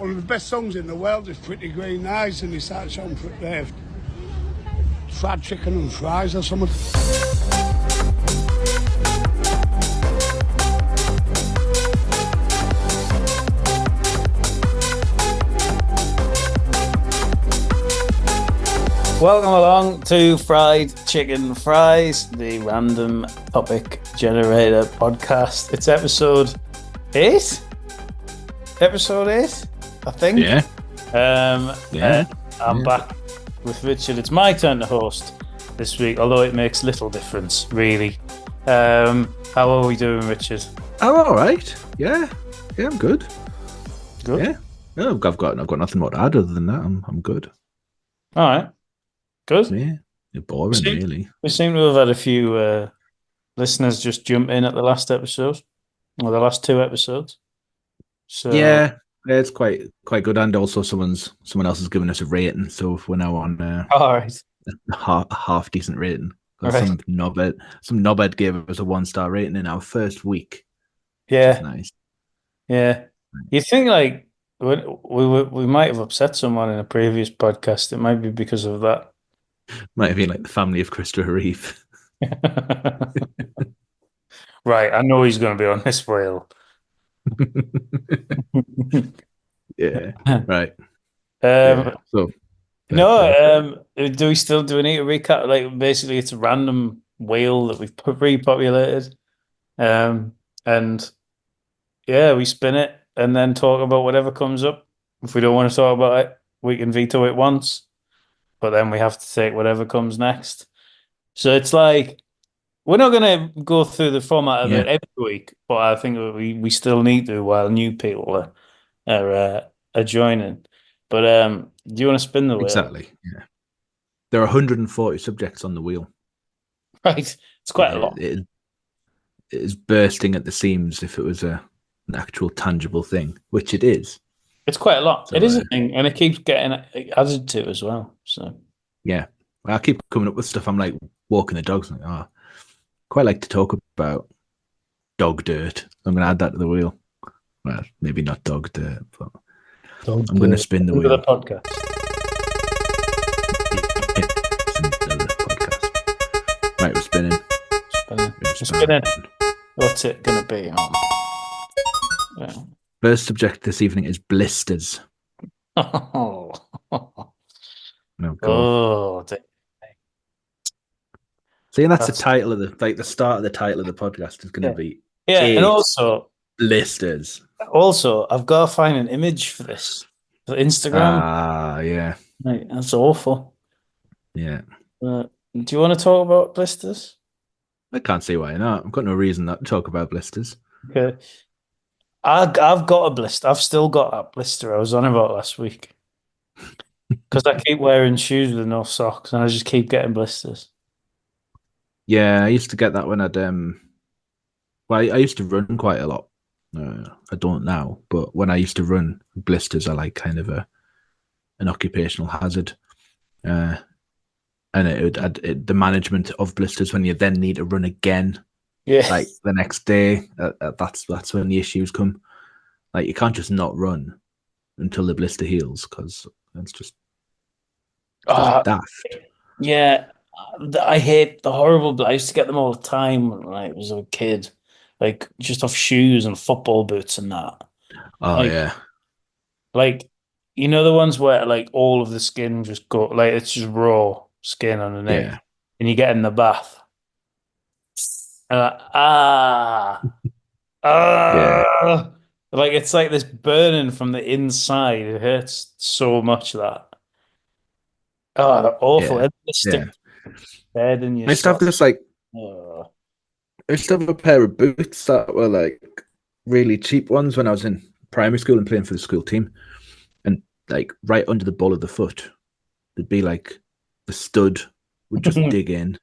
One of the best songs in the world is Pretty Green Eyes, and he starts on fried chicken and fries or something. Welcome along to Fried Chicken Fries, the random topic generator podcast. It's episode 8? Episode 8, I think. Yeah. I'm back with Richard. It's my turn to host this week, although it makes little difference, really. How are we doing, Richard? I'm all right. Yeah, I'm good. Good? Yeah. No, I've got nothing more to add other than that. I'm good. All right. Good. Yeah. You're boring, really. We seem to have had a few listeners just jump in at the last episode, or the last 2 episodes. So yeah, it's quite good, and also someone else has given us a rating, so we're now on all right, a half decent rating. Right. Some knobhead gave us a 1-star rating in our first week. Yeah, nice. Yeah, you think like we might have upset someone in a previous podcast? It might be because of that. Might have been like the family of Christopher Reeve. Right, I know he's going to be on this wheel. Yeah, right. Do we still do we need to recap? Like, basically, it's a random wheel that we've repopulated, and yeah, we spin it and then talk about whatever comes up. If we don't want to talk about it, we can veto it once, but then we have to take whatever comes next. So it's like, we're not going to go through the format of it every week, but I think we still need to while new people are joining. But do you want to spin the wheel? Exactly. Yeah. There are 140 subjects on the wheel. Right. It's quite a lot. It is bursting at the seams if it was an actual tangible thing, which it is. It's quite a lot. So, it is a thing, and it keeps getting added to as well. So yeah. I keep coming up with stuff. I'm like walking the dogs. I'm like, quite like to talk about dog dirt. I'm going to add that to the wheel. Well, maybe not dog dirt, but I'm going to spin the wheel. The podcast. Right, we're spinning. Spinning. What's it going to be? Yeah. First subject this evening is blisters. Oh, See, and that's the title of the start of the title of the podcast is going to be. Yeah, and also blisters. Also, I've got to find an image for this for Instagram. Yeah. Right, that's awful. Yeah. Do you want to talk about blisters? I can't see why not. I've got no reason not to talk about blisters. Okay. I've got a blister. I've still got that blister I was on about last week. Because I keep wearing shoes with no socks and I just keep getting blisters. Yeah, I used to get that when I'd I used to run quite a lot. I don't now, but when I used to run, blisters are like kind of an occupational hazard. And the management of blisters when you then need to run again, like the next day, that's when the issues come. Like, you can't just not run until the blister heals, because it's just daft. Yeah, I hate the horrible. I used to get them all the time when I was a kid, like just off shoes and football boots and that. Yeah. Like, you know, the ones where like all of the skin just go, like it's just raw skin underneath, and you get in the bath. Like it's like this burning from the inside. It hurts so much that. Oh, they're awful. Bed in your I used to have this I used to have a pair of boots that were like really cheap ones when I was in primary school and playing for the school team, and like right under the ball of the foot, there'd be like the stud would just dig in.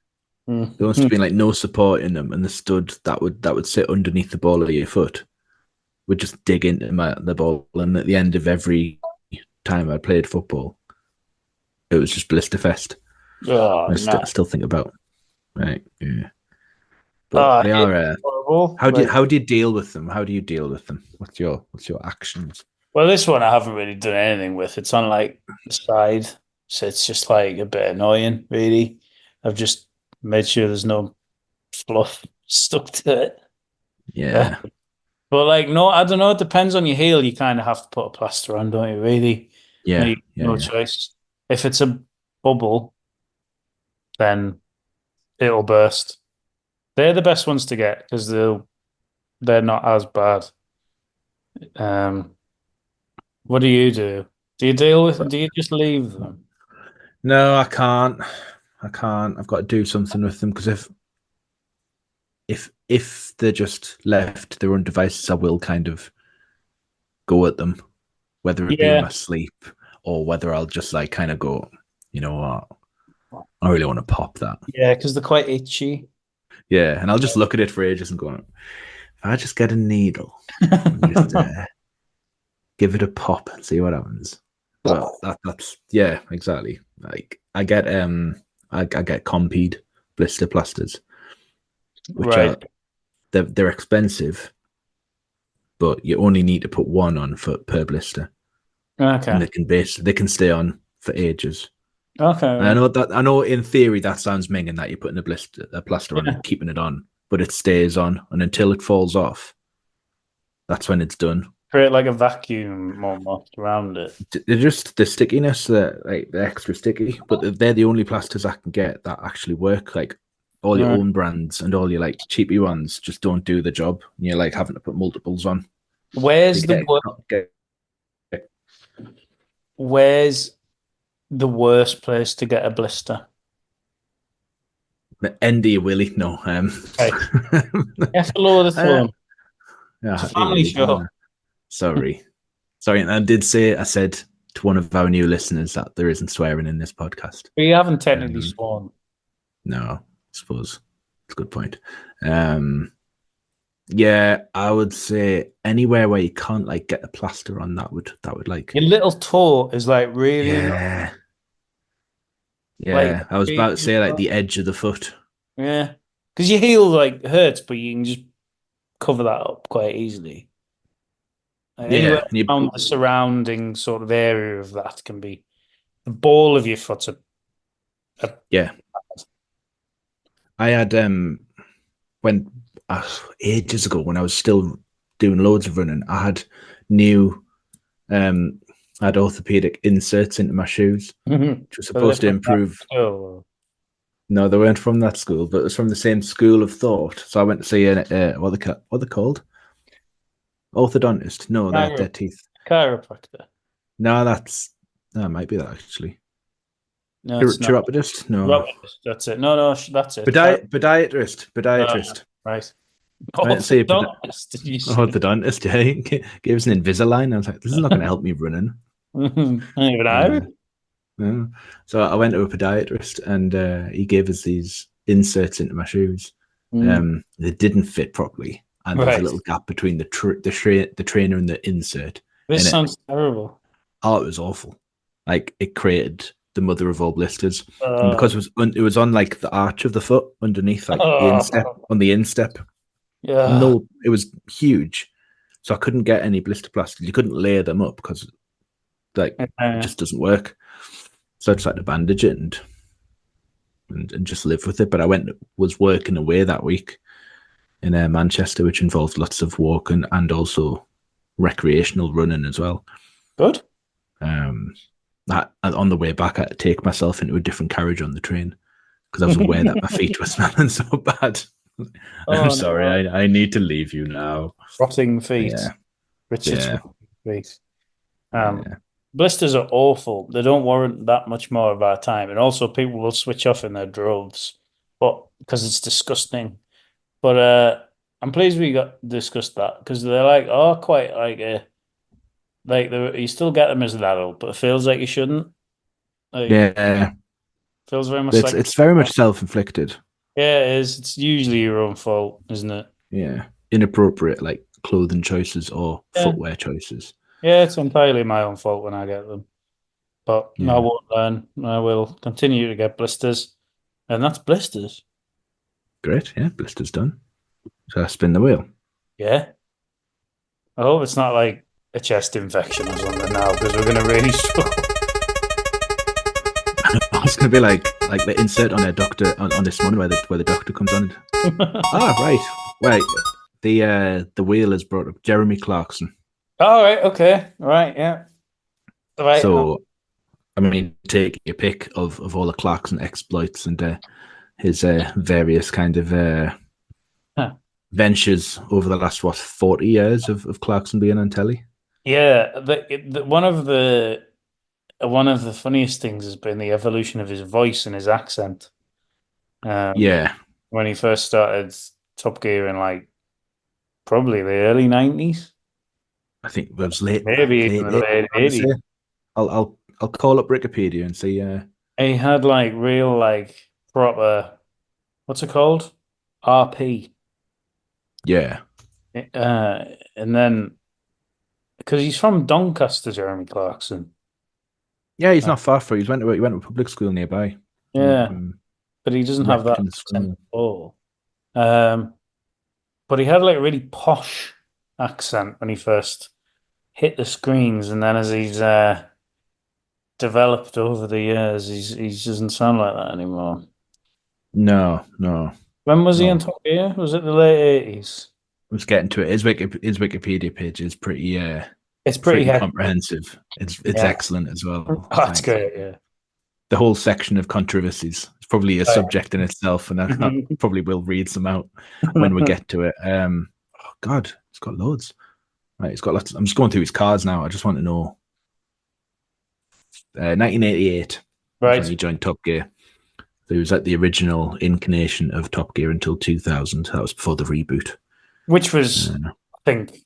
There must have been like no support in them, and the stud that would sit underneath the ball of your foot would just dig into the ball. And at the end of every time I played football, it was just blister fest. I still think about. Right, yeah. But they are. How do you deal with them? How do you deal with them? What's your actions? Well, this one I haven't really done anything with. It's on like the side, so it's just like a bit annoying, really. I've just made sure there's no fluff stuck to it. Uh, Yeah, but like, no, I don't know. It depends on your heel. You kind of have to put a plaster on, don't you? Really, yeah, no yeah. choice. If it's a bubble, then it'll burst. They're the best ones to get because they're not as bad. Um, what do you do? Do you deal with? But Do you just leave them? no, I can't. I can't. I've got to do something with them because if they're just left to their own devices, I will kind of go at them, whether it be in Yeah, my sleep or whether I'll just like kind of go, you know what, I really want to pop that. yeah, because they're quite itchy. Yeah, and I'll just look at it for ages and go, if I just get a needle and just give it a pop and see what happens. But that's yeah, exactly. Like I get Compeed blister plasters, which Right. are they're expensive, but you only need to put one on for per blister, and Okay. they can stay on for ages. Okay. And Right. I know in theory that sounds minging that you're putting a plaster on and keeping it on, but it stays on, and until it falls off, that's when it's done. Create like a vacuum almost around it. They're just the stickiness, they're extra sticky, but they're the only plasters I can get that actually work. Like all your Right. own brands and all your like cheapy ones just don't do the job. And you're like having to put multiples on. Where's You the wor get Where's the worst place to get a blister? Andy Willie. No, Right. F below the uh, thumb. It's a yeah, family show. sorry, sorry. And I said to one of our new listeners that there isn't swearing in this podcast. But you haven't technically Um, sworn. no, I suppose it's a good point. Um, Yeah, I would say anywhere where you can't like get a plaster on that would like Your little toe is like really annoying. yeah. Like, Yeah. I was about to say like the edge of the foot. yeah. Because your heel like hurts, but you can just cover that up quite easily. Like, anywhere Yeah. And you around the surrounding sort of area of that can be the ball of your foot. A yeah. I had when ages ago when I was still doing loads of running, I had new I had orthopedic inserts into my shoes, which was Are they supposed to from that improve. school? No, they weren't from that school, but it was from the same school of thought. So I went to see what they called orthodontist. No, they're teeth. Chiropractor. No, that might be that actually. No, it's not. Chiropodist? No. That's it. No, no, that's it. Podiatrist. Podiatrist. Right. I went to see Orthodontist, did you say? orthodontist. Yeah, he gave us an Invisalign. I was like, this is not going to help me running. I don't even Uh, know. no. So I went to a podiatrist and he gave us these inserts into my shoes. They didn't fit properly, and there was a Right. little gap between the trainer and the insert. This And sounds terrible. it was awful. Like it created the mother of all blisters, and Uh, because it was on like the arch of the foot underneath, like the instep oh, on the instep. yeah. No, it was huge, so I couldn't get any blister plasters. You couldn't layer them up because like it Uh, just doesn't work. So I just had to bandage it and just live with it. But was working away that week in Manchester, which involved lots of walking and also recreational running as well. good. On the way back, I had to take myself into a different carriage on the train because I was aware that my feet were smelling so bad. I'm Oh, sorry, no. I need to leave you now. Rotting feet. Yeah, Richard's yeah, rotting feet. yeah, Blisters are awful. They don't warrant that much more of our time. And also people will switch off in their droves, but because it's disgusting. But I'm pleased we got discussed that because they're like, oh, quite like you still get them as an adult, but it feels like you shouldn't. Like yeah. feels very much It's like it's very much self-inflicted. yeah, it is. It's usually your own fault, isn't it? Yeah, inappropriate like clothing choices or Yeah. footwear choices. Yeah, it's entirely my own fault when I get them. But I Yeah, won't learn. I will continue to get blisters. And that's blisters. great. Yeah, blister's done. So I spin the wheel. Yeah. I hope it's not like a chest infection or something now because we're going to really struggle. I was going to be like the insert on a doctor on this one where the doctor comes on. Right. The wheel has brought up Jeremy Clarkson. All right. Okay. Right. Yeah. Right. So, I mean, take your pick of all the Clarkson exploits and his various kind of ventures over the last 40 years of Clarkson being on telly. Yeah. One of the funniest things has been the evolution of his voice and his accent. Yeah. When he first started Top Gear in like probably the early 90s. I think it was late. Maybe even the late 80s. I'll call up Wikipedia and see. He had like real like proper, what's it called? RP. Yeah. And then because he's from Doncaster, Jeremy Clarkson. Yeah, he's not far from. He went to public school nearby. Yeah, but he doesn't have that accent at all. But he had like a really posh accent when he first hit the screens, and then as he's developed over the years, he doesn't sound like that anymore. No. When was he on Top Gear? Was it the late 80s? I was getting to it. His Wikipedia page is pretty. It's pretty comprehensive. It's excellent as well. Oh, that's great. Yeah. The whole section of controversies. It's probably a subject in itself, and I probably will read some out when we get to it. Oh God, it's got loads. Right, it's got lots. I'm just going through his cards now. I just want to know. 1988. Right. When he joined Top Gear. So he was at the original incarnation of Top Gear until 2000. That was before the reboot. Which was, I think,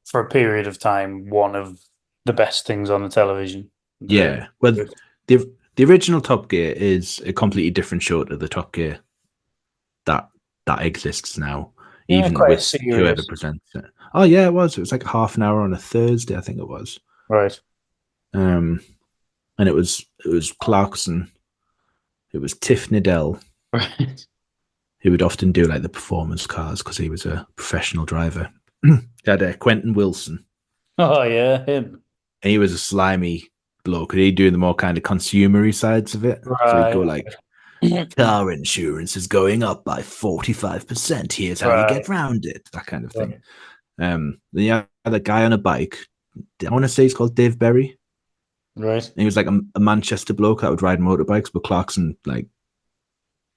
for a period of time, one of the best things on the television. Yeah. Well, the original Top Gear is a completely different show to the Top Gear that exists now, even with whoever presents it. Oh yeah, it was. It was like half an hour on a Thursday, I think it was. Right. And it was Clarkson. It was Tiff Niddell. Right. Who would often do like the performance cars because he was a professional driver. He had Quentin Wilson. Oh yeah, him. And he was a slimy bloke. He'd do the more kind of consumery sides of it. Right. So he'd go like, car insurance is going up by 45%. Here's how you get around it. That kind of thing. Then you had a guy on a bike. I want to say he's called Dave Berry. Right. And he was like a Manchester bloke that would ride motorbikes, but Clarkson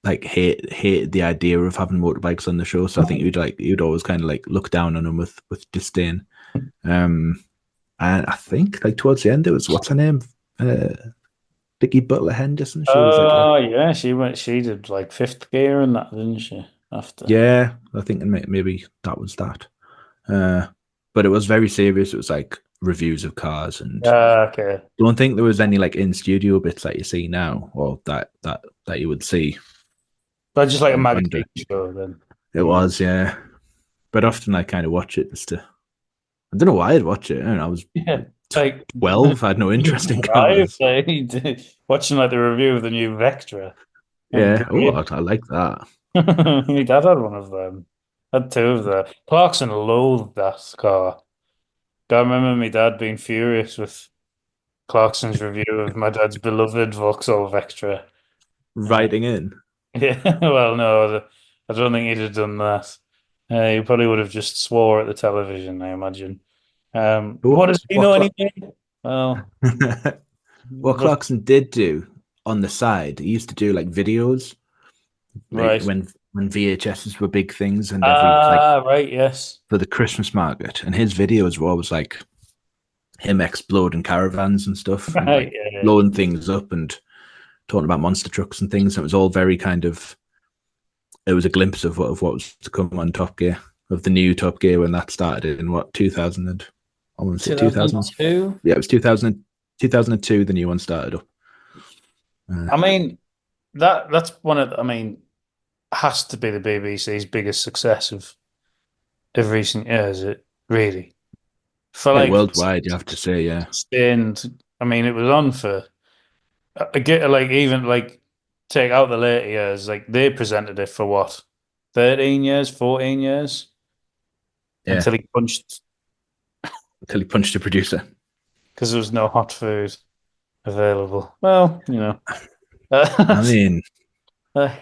hated the idea of having motorbikes on the show. So I think you'd always kind of like look down on him with disdain. And I think like towards the end it was, what's her name? Vicky Butler Henderson. She did like Fifth Gear and that, didn't she? After. Yeah, I think maybe that was that. But it was very serious. It was like reviews of cars and okay. Don't think there was any like in studio bits that you see now or that you would see. But just like a magazine show then. It was, yeah. But often I kind of watch it just to. I don't know why I'd watch it. I don't know, I was like 12. I had no interest in cars. Watching like the review of the new Vectra. Yeah. I like that. My dad had one of them. Had two of them. Clarkson loathed that car. I remember my dad being furious with Clarkson's review of my dad's beloved Vauxhall Vectra. Writing in. Yeah, well, no, I don't think he'd have done that. He probably would have just swore at the television, I imagine. What does he know anything? Well, what Clarkson did do on the side, he used to do like videos, right? When VHSs were big things, and right, yes, for the Christmas market, and his videos were always like him exploding caravans and stuff, and like blowing things up and talking about monster trucks and things. It was all very kind of. It was a glimpse of what was to come on Top Gear, of the new Top Gear when that started in 2000 and I want to say 2002. Yeah, it was 2002. The new one started up. I mean, that's one of. I mean, has to be the BBC's biggest success of recent years. It really for like worldwide, you have to say, yeah. And I mean, it was on for. I get like even like take out the later years, like they presented it for what 13 years, 14 years, until he punched until he punched the producer. because there was no hot food available. Well, you know. I mean, uh,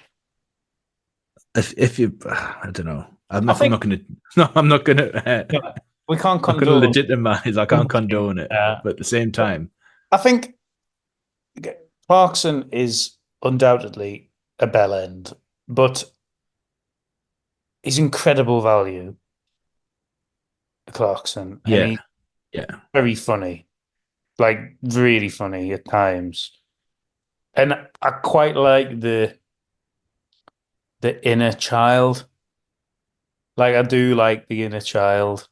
if you, I don't know. I'm I not. I'm think not gonna. No, I'm not gonna. yeah, we can't Not gonna condone. legitimize. I can't condone it, Uh, but at the same time, I think Clarkson is undoubtedly a bell end, but he's incredible value, Clarkson, and yeah, he's yeah, very funny, like really funny at times. And I quite like the inner child. Like I do like the inner child.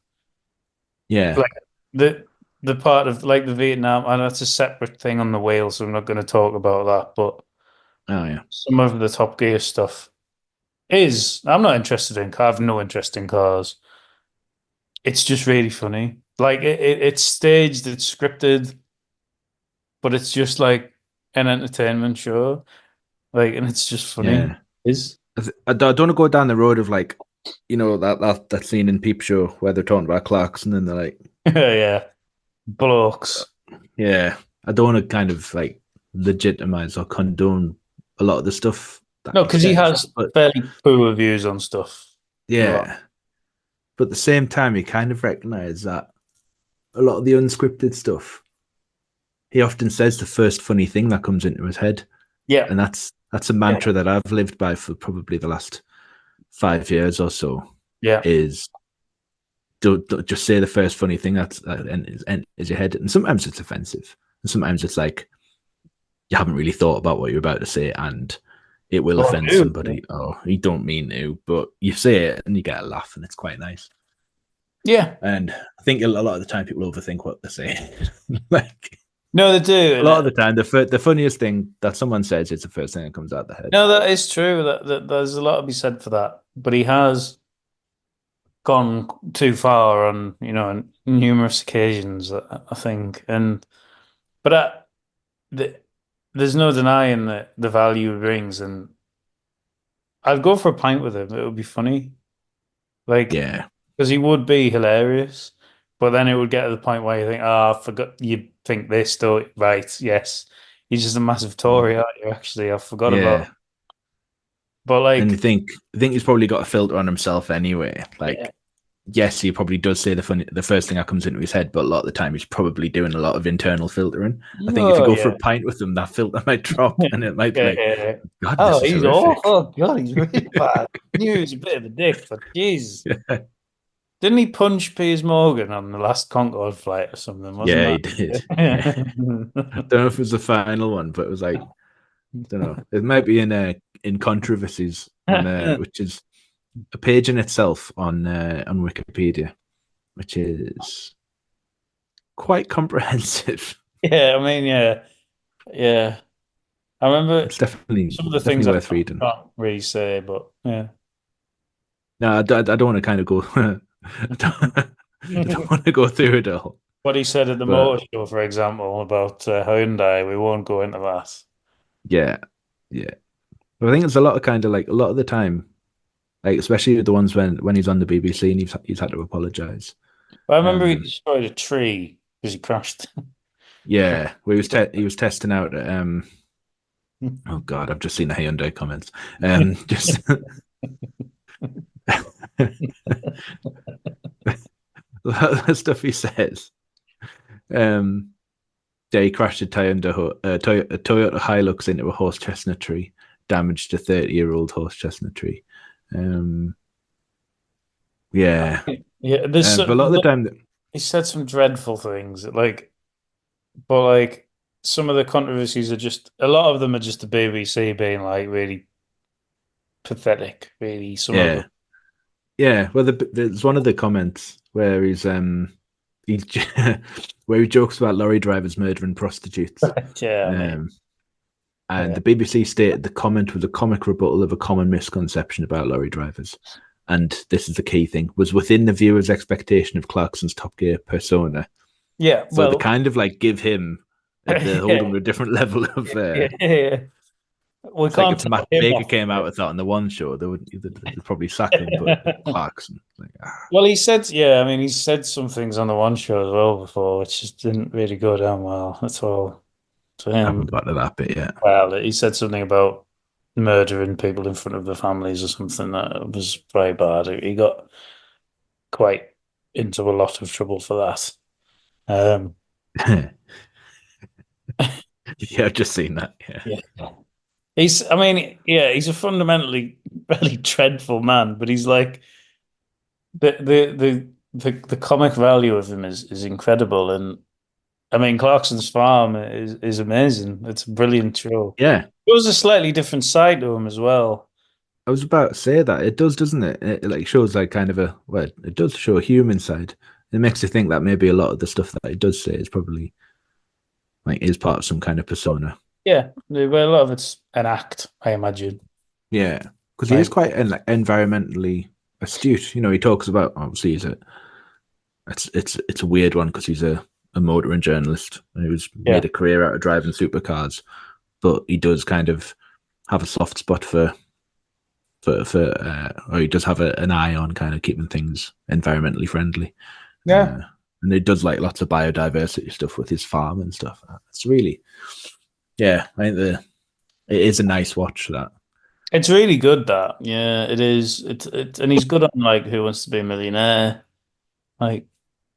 yeah. Like the the part of like the Vietnam, I know it's a separate thing on the whale, so I'm not going to talk about that. But Oh yeah, some of the Top Gear stuff is I'm not interested in. I have no interest in cars. It's just really funny. Like it's staged, it's scripted, but it's just like an entertainment show. Like, and it's just funny. yeah. Is I don't want to go down the road of like, that scene in Peep Show where they're talking about Clarkson and they're like, yeah, blokes. yeah. I don't want to kind of like legitimize or condone a lot of the stuff that No, he because he says, has but fairly poor reviews on stuff. A lot. yeah. But at the same time, you kind of recognize that a lot of the unscripted stuff, he often says the first funny thing that comes into his head. Yeah, And that's a yeah, mantra that I've lived by for probably the last 5 years or so, yeah. is don't just say the first funny thing that enters your head. And sometimes it's offensive. And sometimes it's like, you haven't really thought about what you're about to say and it will Oh, offend dude. somebody. Oh, you don't mean to, but you say it and you get a laugh and it's quite nice. Yeah. And I think a lot of the time people overthink what they say. Like No, they do. a lot of the time, the funniest thing that someone says is the first thing that comes out of the head. No, that is true. That there's a lot to be said for that. But he has gone too far on, on numerous occasions, I think. But the, there's no denying the value he brings, and I'd go for a pint with him. It would be funny, like Yeah, because he would be hilarious. But then it would get to the point where you think, "Oh, I forgot you think this, don't you?" Right? Yes, he's just a massive Tory, aren't you? Actually, I forgot about. yeah. But And like, I think he's probably got a filter on himself anyway. yeah, Like, yes, he probably does say the first thing that comes into his head, but a lot of the time he's probably doing a lot of internal filtering. I think if you oh go for yeah, a pint with him, that filter might drop, and it might be yeah, like, yeah, yeah. God, Oh, this is he's horrific. awful. Oh God, he's really bad. Knew he was a bit of a dick, but jeez. Yeah, Didn't he punch Piers Morgan on the last Concorde flight or something? Wasn't yeah, he that? did. Yeah. I don't know if it was the final one, but it was like, I don't know. It might be in controversies, which is a page in itself on Wikipedia, which is quite comprehensive. Yeah, I mean, yeah, yeah. I remember It's definitely some of the things I worth reading. can't really say, but yeah. No, I don't want to kind of go. I don't want to go through it all. What he said at the But motor show, for example, about Hyundai, we won't go into that. yeah, yeah. But I think it's a lot of kind of like a lot of the time, like especially the ones when he's on the BBC and he's had to apologize. But I remember he destroyed a tree because he crashed. Yeah, where he was testing out. Oh God, I've just seen the Hyundai comments. Just the stuff he says. Yeah, he crashed a Toyota Hilux into a horse chestnut tree, damaged a 30-year-old horse chestnut tree. Yeah, Yeah, but a lot of the time, he said some dreadful things, but like some of the controversies are just a lot of them are just the BBC being like really pathetic. Really, some of yeah, them. yeah. Well, there's one of the comments where he's where he jokes about lorry drivers murdering prostitutes. Yeah, I mean, And yeah. the BBC stated the comment was a comic rebuttal of a common misconception about lorry drivers. And this is the key thing, was within the viewer's expectation of Clarkson's Top Gear persona. Yeah, So they well, kind of like give him, they hold him yeah, to a different level of. yeah, yeah. we It's like can't if Matt take him Baker off. came out with that on the One Show, they'd probably sack him. But Clarkson, like, Well, he said, yeah, I mean, he said some things on the One Show as well before, which just didn't really go down well. That's all to I him. haven't got to that bit yet. Well, he said something about murdering people in front of their families or something that was very bad. He got quite into a lot of trouble for that. Um, Yeah, I've just seen that. Yeah, yeah. I mean, yeah, he's a fundamentally really dreadful man, but he's like the comic value of him is incredible. And I mean, Clarkson's Farm is amazing. It's a brilliant show. yeah. It was a slightly different side to him as well. I was about to say that it does, doesn't it? It like shows like kind of it does show a human side. It makes you think that maybe a lot of the stuff that it does say is probably like is part of some kind of persona. Yeah, well, a lot of it's an act, I imagine. Yeah, because he is Like, quite like environmentally astute. You know, he talks about obviously it's a weird one because he's a motoring journalist and he was yeah, made a career out of driving supercars, but he does kind of have a soft spot or he does have an eye on kind of keeping things environmentally friendly. yeah. And he does like lots of biodiversity stuff with his farm and stuff. It's really, yeah, I think it is a nice watch that. It's really good that. Yeah, it is. And he's good on like Who Wants to Be a Millionaire. Like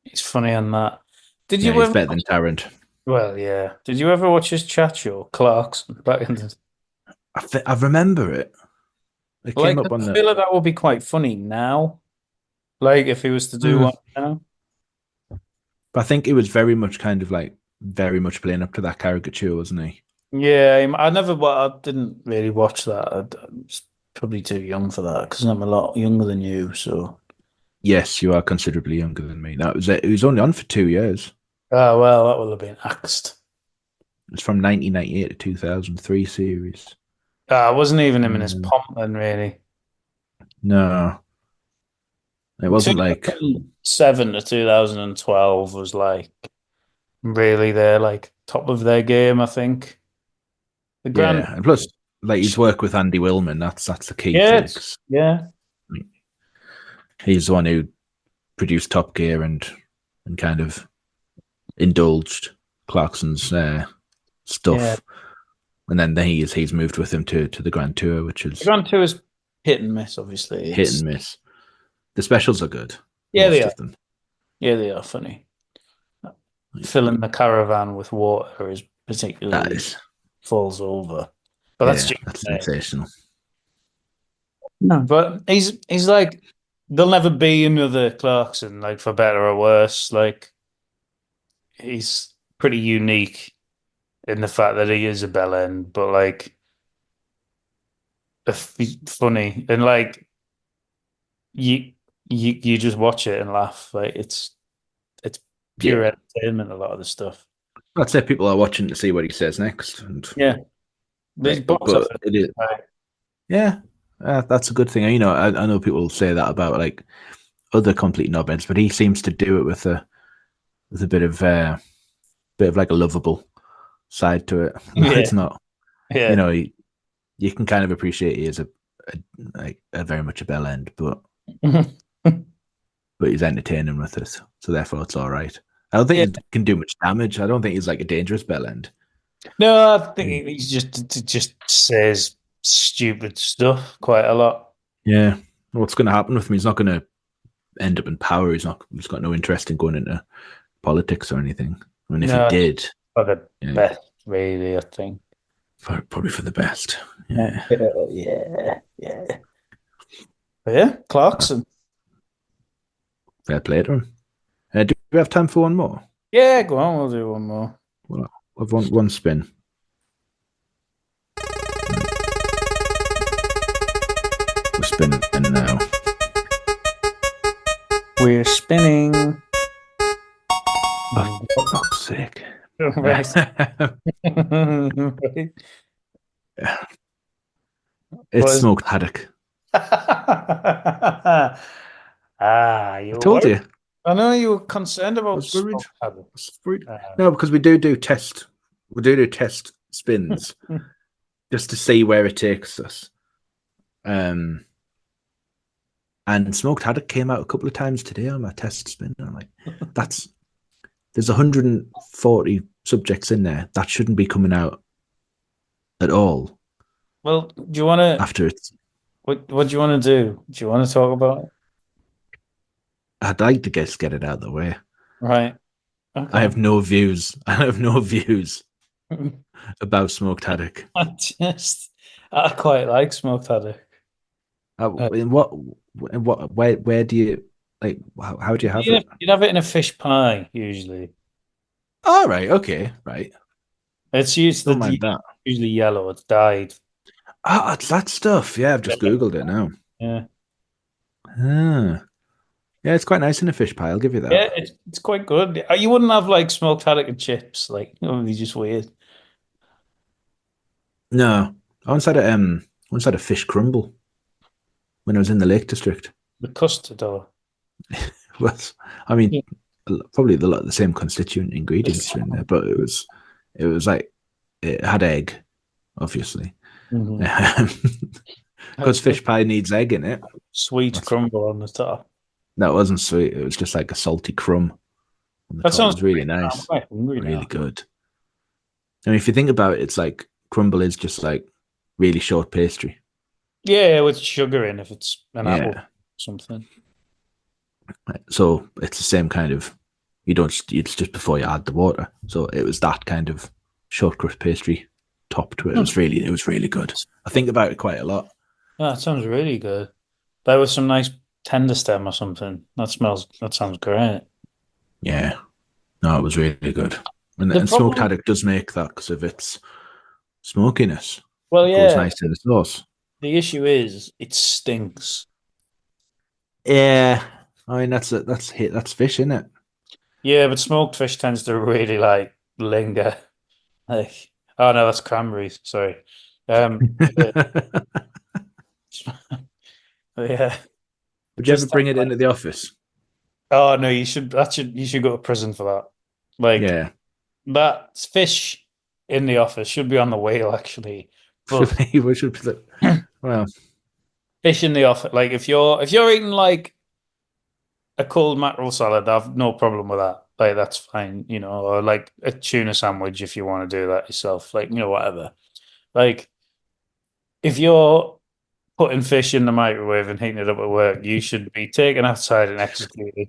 he's funny on that. Did Yeah, you he's ever better than Tarrant. Well, yeah. Did you ever watch his chat show, Clarkson, back in the I remember it. It came like up on I the. feel like that would be quite funny now. Like if he was to do Mm. one now. But I think it was very much very much playing up to that caricature, wasn't he? Yeah, I didn't really watch that. I was probably too young for that because I'm a lot younger than you. So, Yes, you are considerably younger than me. That was it. It was only on for 2 years. oh well, that will have been axed. It's from 1998 to 2003 series. It wasn't even him in his Mm. pomp then, really. No, it wasn't like 2007 to 2012 was like really their like top of their game, I think. The grand, yeah, and plus like his work with Andy Willman. That's the key yeah, thing. yeah, He's the one who produced Top Gear and kind of indulged Clarkson's stuff. yeah. And then he's moved with him to the Grand Tour, which is The grand tour is hit and miss, obviously. hit and miss. The specials are good. Yeah, most they of are. them. Yeah, they are funny. Filling the caravan with water is That particularly is, falls over. But that's yeah, just that's sensational. no, but he's like there'll never be another Clarkson, like for better or worse. Like he's pretty unique in the fact that he is a bell end, but like he's funny and like you just watch it and laugh. Like it's pure Yeah, entertainment. A lot of the stuff. I'd say people are watching to see what he says next, and Yeah, these box but office. it is, Right. yeah, that's a good thing. You know, I know people say that about like other complete knobheads, but he seems to do it with a bit of like a lovable side to it. Yeah, It's not, you yeah, know, you can kind of appreciate he is a very much a bell end, but he's entertaining with it, so therefore it's all right. I don't think yeah. he can do much damage. I don't think he's like a dangerous bell end. No, I think he's just says stupid stuff quite a lot. Yeah, what's going to happen with him? He's not going to end up in power. He's got no interest in going into politics or anything. I mean, if No, he did, for the yeah, best, really, I think. probably for the best. Yeah, yeah, yeah. But yeah, Clarkson. Fair play to him. Do we have time for one more? Yeah, go on, we'll do one more. Well, I've one spin. We're spinning now. We're spinning. Oh, for fuck's sake. Right. It's smoked haddock. You I told you. I know you were concerned I about was worried. smoked haddock. No, because we do test. We do test spins just to see where it takes us. And smoked haddock came out a couple of times today on my test spin. I'm like, there's 140 subjects in there. That shouldn't be coming out at all. Well, do you want to? After it's, what do you want to do? Do you want to talk about it? I'd like to get it out of the way. Right. Okay. I have no views. About smoked haddock. I quite like smoked haddock. Where do you like? How do you have it? You'd have it in a fish pie usually. All right. Okay. Right. It's usually yellow. It's dyed. Ah, it's that stuff. Yeah, I've just googled it now. Yeah. Yeah, it's quite nice in a fish pie. I'll give you that. Yeah, it's quite good. You wouldn't have like smoked haddock and chips. Like, it's just weird. No, I once had a fish crumble when I was in the Lake District. The custard, or Well, I mean, probably the same constituent ingredients are in there, but it was like it had egg, obviously, because fish pie needs egg in it. Sweet crumble on the top. No, it wasn't sweet. It was just like a salty crumb. That sounds really nice. Really good. I mean, if you think about it, it's like crumble is just like really short pastry. Yeah, with sugar in if it's an apple or something. So it's the same kind of. It's just before you add the water. So it was that kind of short crust pastry top to it. It was really good. I think about it quite a lot. Oh, that sounds really good. There was some nice tender stem or something. That sounds great. Yeah. No, it was really good. And smoked haddock does make that because of its smokiness. Well, it goes nice in the sauce. The issue is it stinks. Yeah. I mean that's fish, isn't it? Yeah, but smoked fish tends to really like linger. Like, oh no, that's cranberries. Sorry. Yeah. Would you ever bring it into the office? Oh no, you should go to prison for that. Like, yeah, that fish in the office should be on the wheel actually. But well, fish in the office, like if you're eating like a cold mackerel salad, I have no problem with that. Like, that's fine, or like a tuna sandwich if you want to do that yourself. Like, whatever. Like, if you're putting fish in the microwave and heating it up at work, you should be taken outside and executed.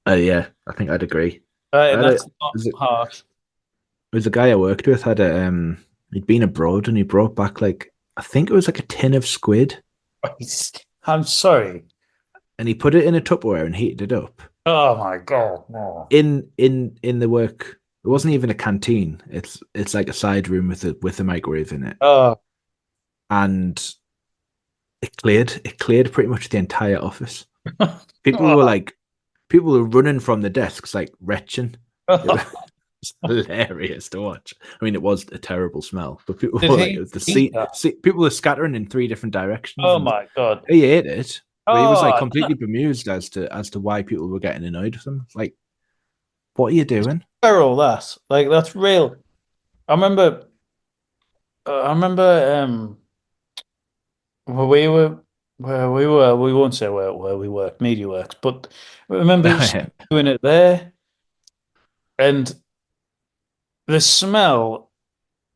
Yeah, I think I'd agree. That's not harsh. There's a guy I worked with he'd been abroad and he brought back I think it was like a tin of squid. I'm sorry. And he put it in a Tupperware and heated it up. Oh my god! No. In the work, it wasn't even a canteen. It's like a side room with a microwave in it. Oh. And it cleared pretty much the entire office. People were running from the desks like retching. It was hilarious to watch. I mean, it was a terrible smell, but people were people were scattering in 3 different directions. Oh my god! He ate it. But he was like completely bemused as to why people were getting annoyed with him. Like, what are you doing? Feral, that's real. I remember we won't say where we worked, Media Works, but I remember doing it there, and the smell,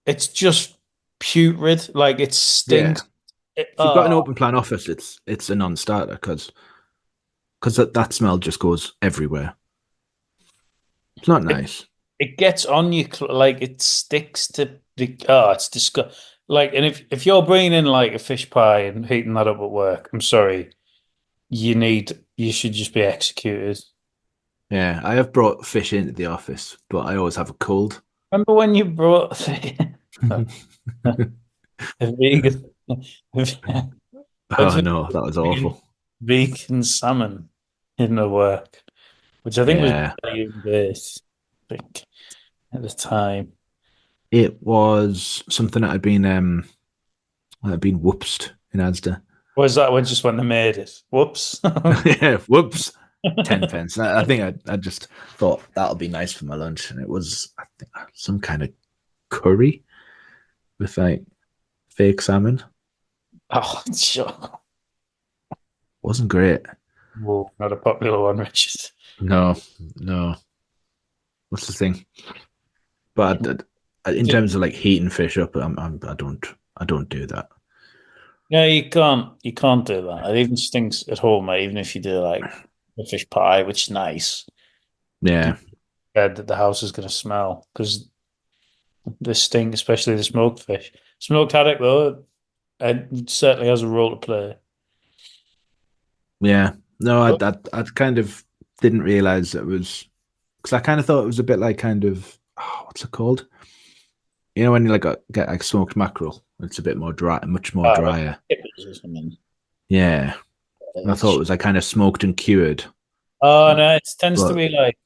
it's just putrid. Like, it stinks. Yeah. If you've got an open plan office, it's a non-starter because that smell just goes everywhere. It's not nice. It gets on you, like it sticks to the. Oh, it's disgusting. Like, and if you're bringing in like a fish pie and heating that up at work, I'm sorry, you should just be executed. Yeah, I have brought fish into the office, but I always have a cold. Remember when you brought a vegan? Oh no, that was awful. Vegan salmon in the work, which I think was based, I think, at the time. It was something that had been whoopsed in Asda. Was that when they made it? Whoops. Yeah, whoops. 10 pence. I think I just thought that'll be nice for my lunch, and it was, I think, some kind of curry. with like fake salmon. Oh, sure. Wasn't great. Whoa, not a popular one, Richard. No, no. What's the thing? But in terms of like heating fish up, I don't do that. No, you can't. You can't do that. It even stinks at home, mate, even if you do like a fish pie, which is nice. Yeah, Bed that the house is going to smell because the stink, especially the smoked fish. Smoked haddock, though, it certainly has a role to play. yeah. No, I kind of didn't realize it was because I kind of thought it was a bit like kind of what's it called? You know when you like get like smoked mackerel, it's a bit more dry, much more drier. Or something. Yeah, and I thought it was like kind of smoked and cured. Oh no, it tends to But be like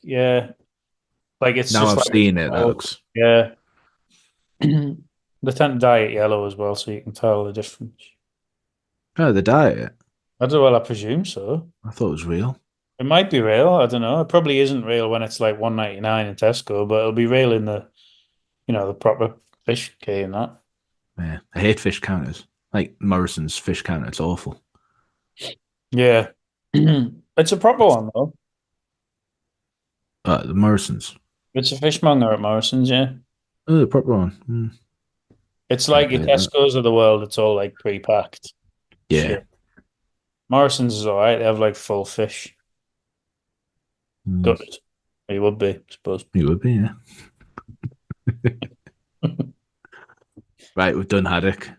like it's now just I've like seen it. That looks yeah. They tend to dye it yellow as well, so you can tell the difference. the diet. I don't know. Well, I presume so. I thought it was real. It might be real. I don't know. It probably isn't real when it's like 1.99 in Tesco, but it'll be real in the the proper fish key and that. Yeah, I hate fish counters. Like Morrison's fish counter, it's awful. Yeah, it's a proper one though. The Morrison's. It's a fishmonger at Morrison's. Yeah, Oh, the proper one. it's like your Tesco's of the world. It's all like pre-packed. Yeah. Shit. Morrison's is all right. They have like full fish. Good. You would be, I suppose. You would be, yeah. Right, we've done Haddock.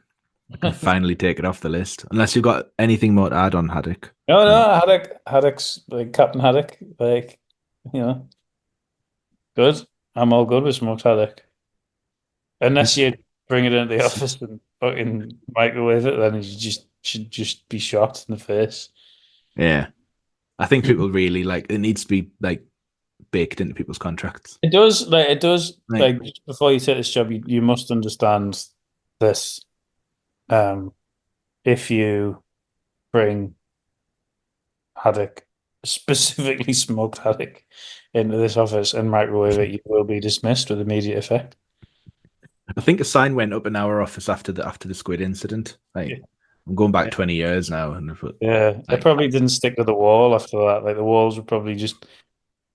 I can finally take it off the list. Unless you've got anything more to add on Haddock. No, Haddock's like Captain Haddock, like good. I'm all good with smoked haddock. Unless you bring it into the office and fucking microwave it, then you should just be shot in the face. Yeah. I think people really like it needs to be like baked into people's contracts. It does like just before you take this job, you must understand this. If you bring haddock, specifically smoked haddock, into this office and microwave it, you will be dismissed with immediate effect. I think a sign went up in our office after the squid incident. Like I'm going back 20 years now, and it probably didn't stick to the wall after that. Like the walls were probably just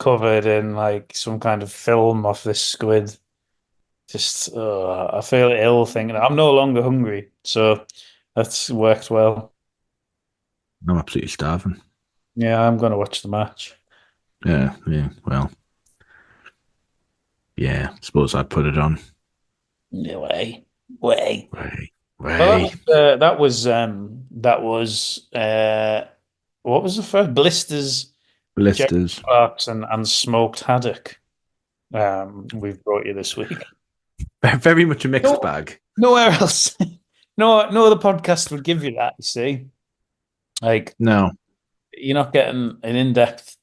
covered in like some kind of film of this squid. Just I feel ill thinking I'm no longer hungry, so that's worked well. I'm absolutely starving. Yeah, I'm going to watch the match. Yeah. Well, yeah. I suppose I'd put it on. No way. Way. Well, that was what was the first? Blisters, Clarkson, and smoked haddock. We've brought you this week. Very much a mixed bag. Nowhere else. No other podcast would give you that. You see, like no, you're not getting an in-depth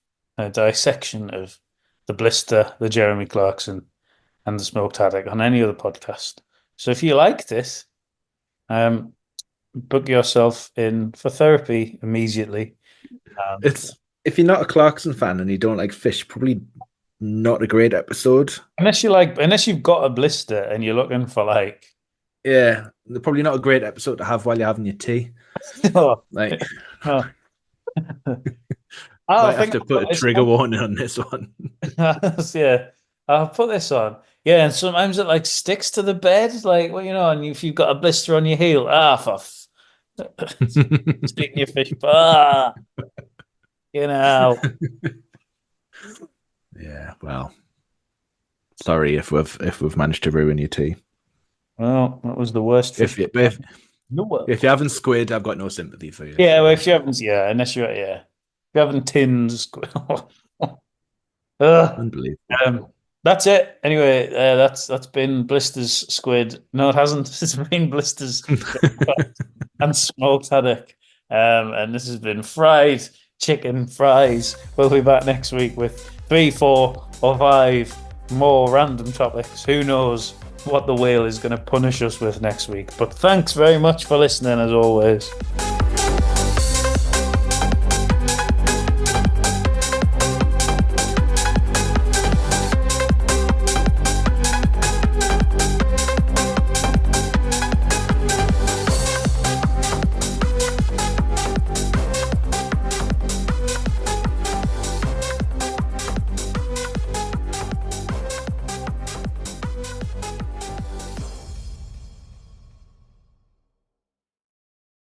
dissection of the blister, the Jeremy Clarkson, and the smoked haddock on any other podcast. So if you liked it, book yourself in for therapy immediately. If you're not a Clarkson fan and you don't like fish, probably not a great episode. Unless you've got a blister and you're looking for like, yeah, probably not a great episode to have while you're having your tea. No. Like, no. I have to put a trigger warning on this one. Yeah, I'll put this on. Yeah, and sometimes it like sticks to the bed, like and if you've got a blister on your heel, sticking your fish, Yeah, well, sorry if we've managed to ruin your tea. Well, that was the worst. If you haven't squid, I've got no sympathy for you. Yeah, well, if you haven't, if you haven't tinned squid, unbelievable. That's it. Anyway, that's been Blisters squid. No, it hasn't. It's been Blisters and smoked haddock. And this has been fried chicken fries. We'll be back next week with 3, 4, or 5 more random topics. Who knows what the whale is going to punish us with next week? But thanks very much for listening, as always.